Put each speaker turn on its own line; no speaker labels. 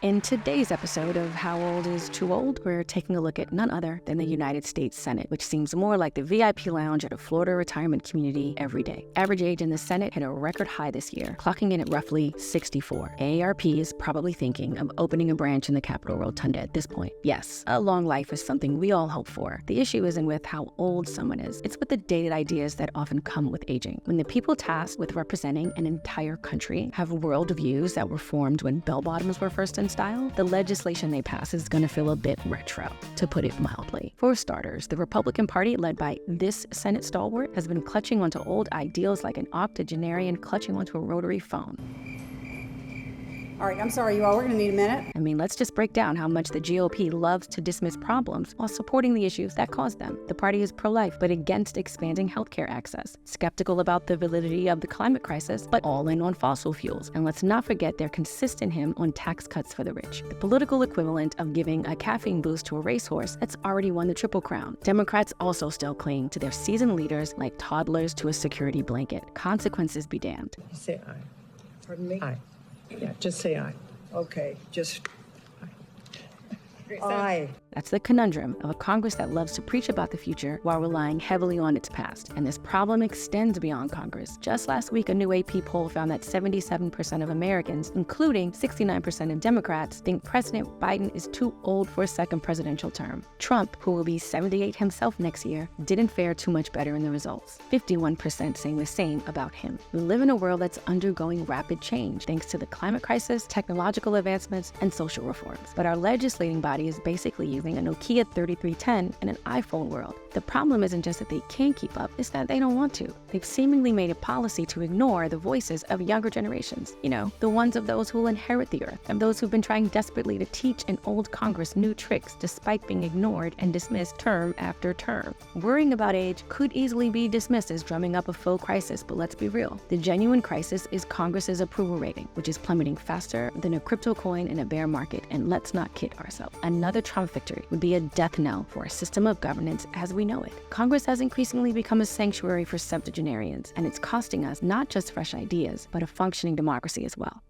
In today's episode of How Old is Too Old, we're taking a look at none other than the United States Senate, which seems more like the VIP lounge at a Florida retirement community every day. Average age in the Senate hit a record high this year, clocking in at roughly 64. AARP is probably thinking of opening a branch in the Capitol Rotunda at this point. Yes, a long life is something we all hope for. The issue isn't with how old someone is, it's with the dated ideas that often come with aging. When the people tasked with representing an entire country have worldviews that were formed when bell-bottoms were first in style, the legislation they pass is going to feel a bit retro, to put it mildly. For starters, the Republican Party, led by this Senate stalwart, has been clutching onto old ideals like an octogenarian clutching onto a rotary phone.
All right, I'm sorry, you all, we're gonna need a minute.
I mean, let's just break down how much the GOP loves to dismiss problems while supporting the issues that cause them. The party is pro-life, but against expanding healthcare access, skeptical about the validity of the climate crisis, but all in on fossil fuels. And let's not forget their consistent hymn on tax cuts for the rich, the political equivalent of giving a caffeine boost to a racehorse that's already won the Triple Crown. Democrats also still cling to their seasoned leaders like toddlers to a security blanket. Consequences be damned.
Say aye.
Pardon me?
Aye. Yeah, just say aye.
Okay, just
Aye.
aye.
That's the conundrum of a Congress that loves to preach about the future while relying heavily on its past. And this problem extends beyond Congress. Just last week, a new AP poll found that 77% of Americans, including 69% of Democrats, think President Biden is too old for a second presidential term. Trump, who will be 78 himself next year, didn't fare too much better in the results. 51% saying the same about him. We live in a world that's undergoing rapid change thanks to the climate crisis, technological advancements, and social reforms. But our legislating body is basically using a Nokia 3310 in an iPhone world. The problem isn't just that they can't keep up, it's that they don't want to. They've seemingly made a policy to ignore the voices of younger generations. You know, the ones of those who will inherit the earth, of those who've been trying desperately to teach an old Congress new tricks despite being ignored and dismissed term after term. Worrying about age could easily be dismissed as drumming up a faux crisis, but let's be real. The genuine crisis is Congress's approval rating, which is plummeting faster than a crypto coin in a bear market, and let's not kid ourselves. Another Trump victory would be a death knell for a system of governance as we know it. Congress has increasingly become a sanctuary for septuagenarians, and it's costing us not just fresh ideas, but a functioning democracy as well.